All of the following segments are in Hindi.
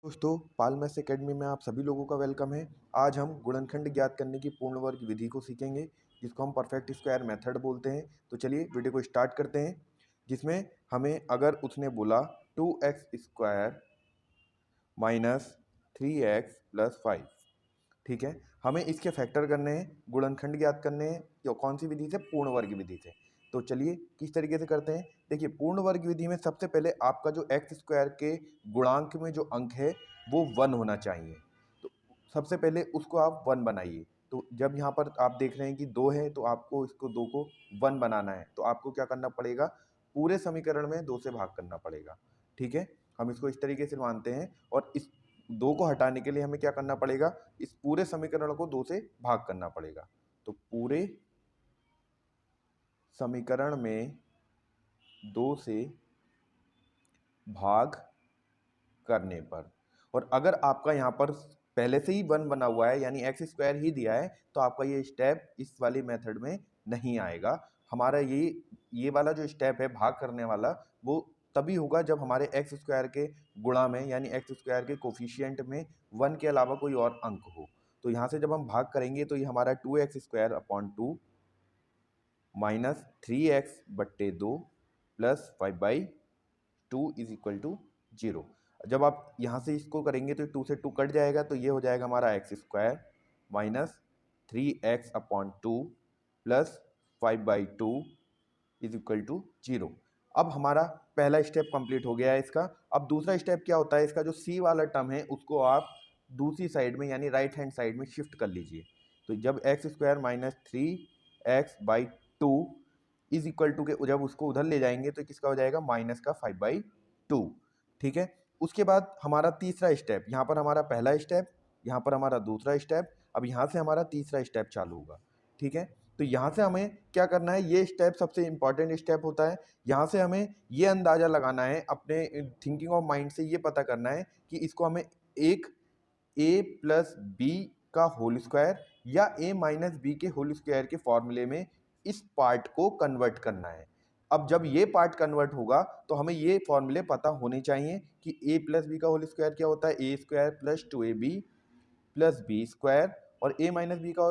दोस्तों, पाल मैथ्स एकेडमी में आप सभी लोगों का वेलकम है। आज हम गुणनखंड ज्ञात करने की पूर्ण वर्ग विधि को सीखेंगे, जिसको हम परफेक्ट स्क्वायर मेथड बोलते हैं। तो चलिए वीडियो को स्टार्ट करते हैं, जिसमें हमें अगर उसने बोला 2x² माइनस 3x प्लस 5, ठीक है। हमें इसके फैक्टर करने हैं, गुणनखंड ज्ञात करने हैं। या कौन सी विधि से? पूर्ण वर्ग विधि से। तो चलिए किस तरीके से करते हैं। देखिए, पूर्ण वर्ग विधि में सबसे पहले आपका जो x² के गुणांक में जो अंक है वो 1 होना चाहिए। तो सबसे पहले उसको आप 1 बनाइए। तो जब यहाँ पर आप देख रहे हैं कि 2 है, तो आपको इसको 2 को 1 बनाना है। तो आपको क्या करना पड़ेगा? पूरे समीकरण में 2 से भाग करना पड़ेगा, ठीक है। हम इसको इस तरीके से मानते हैं, और इस 2 को हटाने के लिए हमें क्या करना पड़ेगा? इस पूरे समीकरण को 2 से भाग करना पड़ेगा। तो पूरे समीकरण में 2 से भाग करने पर, और अगर आपका यहाँ पर पहले से ही 1 बना हुआ है, यानी x² ही दिया है, तो आपका ये स्टेप इस वाली मेथड में नहीं आएगा। हमारा ये वाला जो स्टेप है भाग करने वाला, वो तभी होगा जब हमारे x² के गुणा में, यानी x² के कोफिशिएंट में 1 के अलावा कोई और अंक हो। तो यहाँ से जब हम भाग करेंगे तो ये हमारा 2x² minus 3x/2 plus 5/2 is equal to 0। जब आप यहाँ से इसको करेंगे तो 2 से 2 कट जाएगा, तो ये हो जाएगा हमारा x² minus 3x/2 plus 5/2 is equal to 0। अब हमारा पहला स्टेप कंप्लीट हो गया है इसका। अब दूसरा स्टेप क्या होता है? इसका जो c वाला टर्म है उसको आप दूसरी साइड में, यानी राइट हैंड साइड में शिफ्ट कर लीजिए। तो जब x² minus 3x/2 is equal to के जब उसको उधर ले जाएंगे तो किसका हो जाएगा? माइनस का 5/2, ठीक है। उसके बाद हमारा तीसरा स्टेप, यहाँ पर हमारा पहला स्टेप, यहाँ पर हमारा दूसरा स्टेप, अब यहाँ से हमारा तीसरा स्टेप चालू होगा, ठीक है। तो यहाँ से हमें क्या करना है? ये स्टेप सबसे इंपॉर्टेंट स्टेप होता है। यहाँ से हमें ये अंदाज़ा लगाना है, अपने थिंकिंग ऑफ माइंड से ये पता करना है कि इसको हमें एक a प्लस बी का होल स्क्वायर या a माइनस बी के होल स्क्वायर के फॉर्मूले में इस पार्ट को कन्वर्ट करना है। अब जब ये पार्ट कन्वर्ट होगा तो हमें ये फॉर्मूले पता होने चाहिए कि a प्लस बी का होल स्क्वायर क्या होता है? a² plus 2ab plus b², और a माइनस बी का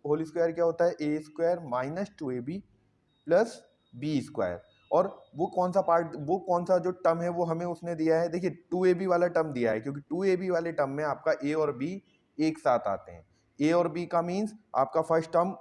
होल स्क्वायर क्या होता है? a² minus 2ab plus b²। और वो कौन सा पार्ट, वो कौन सा जो टर्म है वो हमें उसने दिया है? देखिए, 2ab वाला टर्म दिया है, क्योंकि 2ab वाले टर्म में आपका a और b एक साथ आते हैं। a और b का मीन्स आपका फर्स्ट टर्म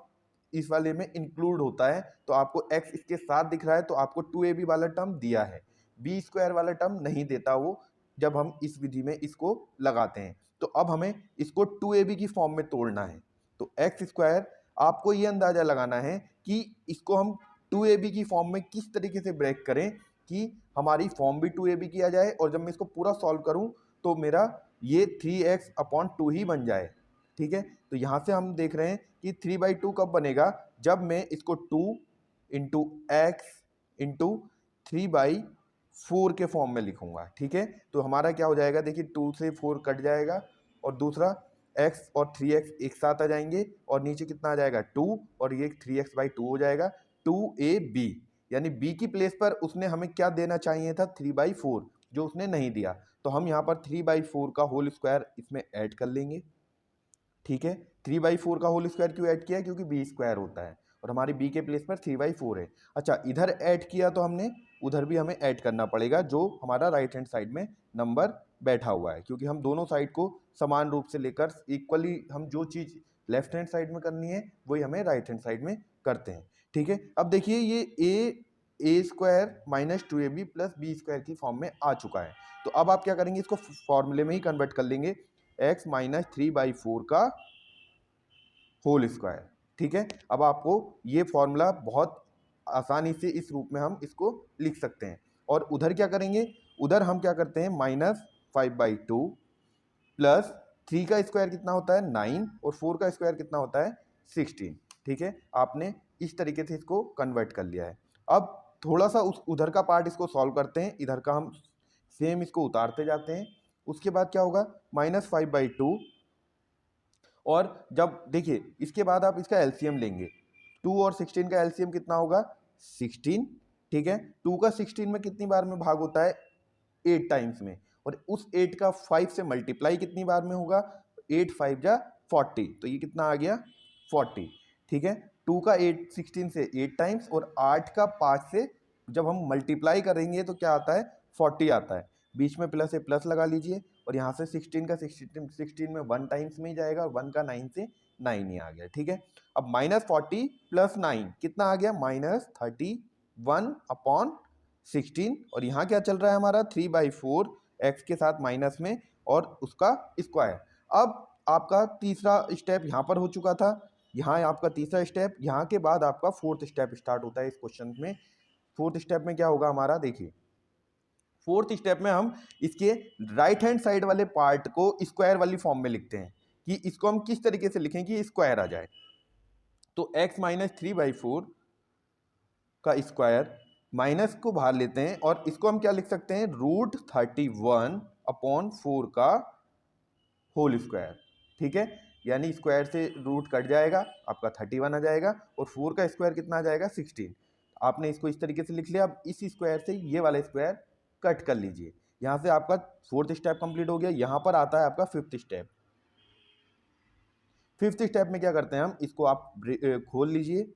इस वाले में इंक्लूड होता है। तो आपको x इसके साथ दिख रहा है, तो आपको 2ab वाला टर्म दिया है। b² वाला टर्म नहीं देता वो, जब हम इस विधि में इसको लगाते हैं। तो अब हमें इसको 2ab की फॉर्म में तोड़ना है। तो x², आपको ये अंदाजा लगाना है कि इसको हम 2ab की फॉर्म में किस तरीके से ब्रेक करें कि हमारी फॉर्म भी 2ab की आ जाए, और जब मैं इसको पूरा सॉल्व करूं तो मेरा ये 3x/2 ही बन जाए, ठीक है। तो यहाँ से हम देख रहे हैं कि 3/2 कब बनेगा? जब मैं इसको 2 इंटू एक्स इंटू 3/4 के फॉर्म में लिखूंगा, ठीक है। तो हमारा क्या हो जाएगा? देखिए, 2 से 4 कट जाएगा, और दूसरा x और 3x एक साथ आ जाएंगे, और नीचे कितना आ जाएगा? 2, और ये 3x/2 हो जाएगा। 2ab, यानी b की प्लेस पर उसने हमें क्या देना चाहिए था? 3/4, जो उसने नहीं दिया। तो हम यहाँ पर 3/4 का होल स्क्वायर इसमें ऐड कर लेंगे, ठीक है। 3/4 का होल स्क्वायर क्यों ऐड किया? क्योंकि b² होता है, और हमारी b के प्लेस पर 3/4 है। अच्छा, इधर ऐड किया तो हमने उधर भी हमें ऐड करना पड़ेगा, जो हमारा राइट हैंड साइड में नंबर बैठा हुआ है, क्योंकि हम दोनों साइड को समान रूप से लेकर इक्वली, हम जो चीज़ लेफ्ट हैंड साइड में करनी है वही हमें राइट हैंड साइड में करते हैं, ठीक है। अब देखिए, ये a² minus 2ab plus b² की फॉर्म में आ चुका है। तो अब आप क्या करेंगे? इसको फॉर्मूले में ही कन्वर्ट कर लेंगे, x माइनस 3/4 का होल स्क्वायर, ठीक है। अब आपको ये फॉर्मूला बहुत आसानी से इस रूप में हम इसको लिख सकते हैं। और उधर क्या करेंगे? उधर हम क्या करते हैं? माइनस 5/2 प्लस 3 का स्क्वायर कितना होता है? 9, और 4 का स्क्वायर कितना होता है? 16, ठीक है। आपने इस तरीके से इसको कन्वर्ट कर लिया है। अब थोड़ा सा उस उधर का पार्ट इसको सॉल्व करते हैं, इधर का हम सेम इसको उतारते जाते हैं। उसके बाद क्या होगा? माइनस 5/2, और जब देखिए इसके बाद आप इसका एलसीएम लेंगे, 2 और 16 का एलसीएम कितना होगा? 16, ठीक है। 2 का 16 में कितनी बार में भाग होता है? 8 टाइम्स में। और उस 8 का 5 से मल्टीप्लाई कितनी बार में होगा, 8 5 जा 40, तो ये कितना आ गया 40, ठीक है। 2 का 8 16 से 8 टाइम्स और 8 का 5 से जब हम मल्टीप्लाई करेंगे तो क्या आता है 40 आता है, बीच में प्लस है प्लस लगा लीजिए और यहाँ से 16 का 16 में 1 टाइम्स में ही जाएगा और 1 का 9 से 9 ही आ गया, ठीक है। अब -40 + 9 कितना आ गया -31 अपॉन 16 और यहाँ क्या चल रहा है हमारा 3/4 एक्स के साथ माइनस में और उसका स्क्वायर। अब आपका तीसरा स्टेप यहाँ पर हो चुका था, यहाँ आपका तीसरा स्टेप, यहाँ के बाद आपका फोर्थ स्टेप स्टार्ट होता है इस क्वेश्चन में। फोर्थ स्टेप में क्या होगा हमारा, देखिए फोर्थ स्टेप में हम इसके राइट हैंड साइड वाले पार्ट को स्क्वायर वाली फॉर्म में लिखते हैं कि इसको हम किस तरीके से लिखें कि स्क्वायर आ जाए। तो x - 3/4 का स्क्वायर माइनस को बाहर लेते हैं और इसको हम क्या लिख सकते हैं √31/4 का होल स्क्वायर, ठीक है। यानी स्क्वायर से रूट कट जाएगा, आपका 31 आ जाएगा और 4 का स्क्वायर कितना आ जाएगा 16। आपने इसको इस तरीके से लिख लिया। अब इस स्क्वायर से ये वाला स्क्वायर कट कर लीजिए, यहाँ से आपका फोर्थ स्टेप कंप्लीट हो गया। यहाँ पर आता है आपका फिफ्थ स्टेप। फिफ्थ स्टेप में क्या करते हैं हम, इसको आप खोल लीजिए,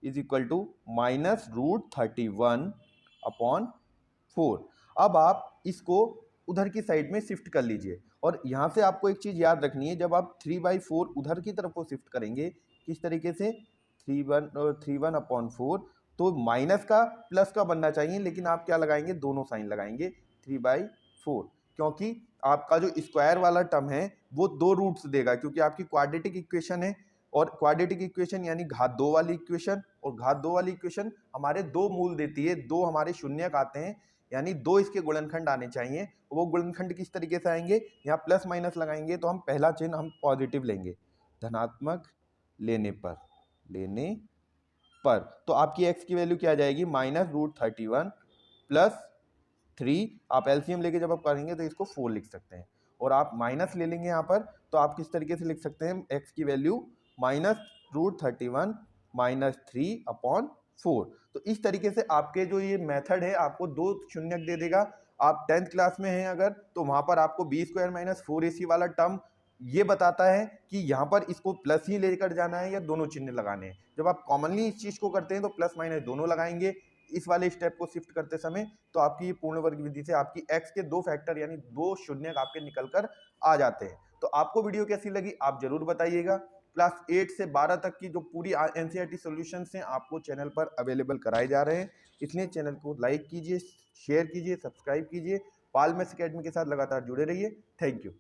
इज इक्वल टू -√31/4। अब आप इसको उधर की साइड में शिफ्ट कर लीजिए और यहाँ से आपको एक चीज़ याद रखनी है, जब आप 3/4 उधर की तरफ को शिफ्ट करेंगे किस तरीके से 3/4 तो माइनस का प्लस का बनना चाहिए, लेकिन आप क्या लगाएंगे, दोनों साइन लगाएंगे 3/4, क्योंकि आपका जो स्क्वायर वाला टर्म है वो 2 रूट्स देगा, क्योंकि आपकी क्वाड्रेटिक इक्वेशन है और क्वाड्रेटिक इक्वेशन यानी घात 2 वाली इक्वेशन, और घात 2 वाली इक्वेशन हमारे 2 मूल देती है, 2 हमारे शून्यक आते हैं, यानी 2 इसके गुणनखंड आने चाहिए। वो गुणनखंड किस तरीके से आएंगे, यहाँ प्लस माइनस लगाएंगे तो हम पहला चिन्ह हम पॉजिटिव लेंगे, धनात्मक लेने पर तो आपकी x की वैल्यू क्या आ जाएगी -√31 + 3, आप एलसीएम लेके जब आप करेंगे तो इसको 4 लिख सकते हैं और आप माइनस ले लेंगे यहाँ पर, तो आप किस तरीके से लिख सकते हैं x की वैल्यू -√31 - 3/4। तो इस तरीके से आपके जो ये मेथड है आपको 2 शून्यक दे देगा। आप 10th क्लास में हैं अगर, तो वहाँ पर आपको b² - 4ac वाला टर्म ये बताता है कि यहाँ पर इसको प्लस ही लेकर जाना है या दोनों चिन्ह लगाने हैं। जब आप कॉमनली इस चीज़ को करते हैं तो प्लस माइनस दोनों लगाएंगे इस वाले स्टेप को शिफ्ट करते समय, तो आपकी ये पूर्ण वर्ग विधि से आपकी x के 2 फैक्टर यानी 2 शून्यक आपके निकल कर आ जाते हैं। तो आपको वीडियो कैसी लगी आप जरूर बताइएगा। क्लास 8 से 12 तक की जो पूरी एनसीईआरटी सॉल्यूशंस हैं आपको चैनल पर अवेलेबल कराए जा रहे हैं, इसलिए चैनल को लाइक कीजिए, शेयर कीजिए, सब्सक्राइब कीजिए। पाल मैथ्स अकेडमी के साथ लगातार जुड़े रहिए। Thank you.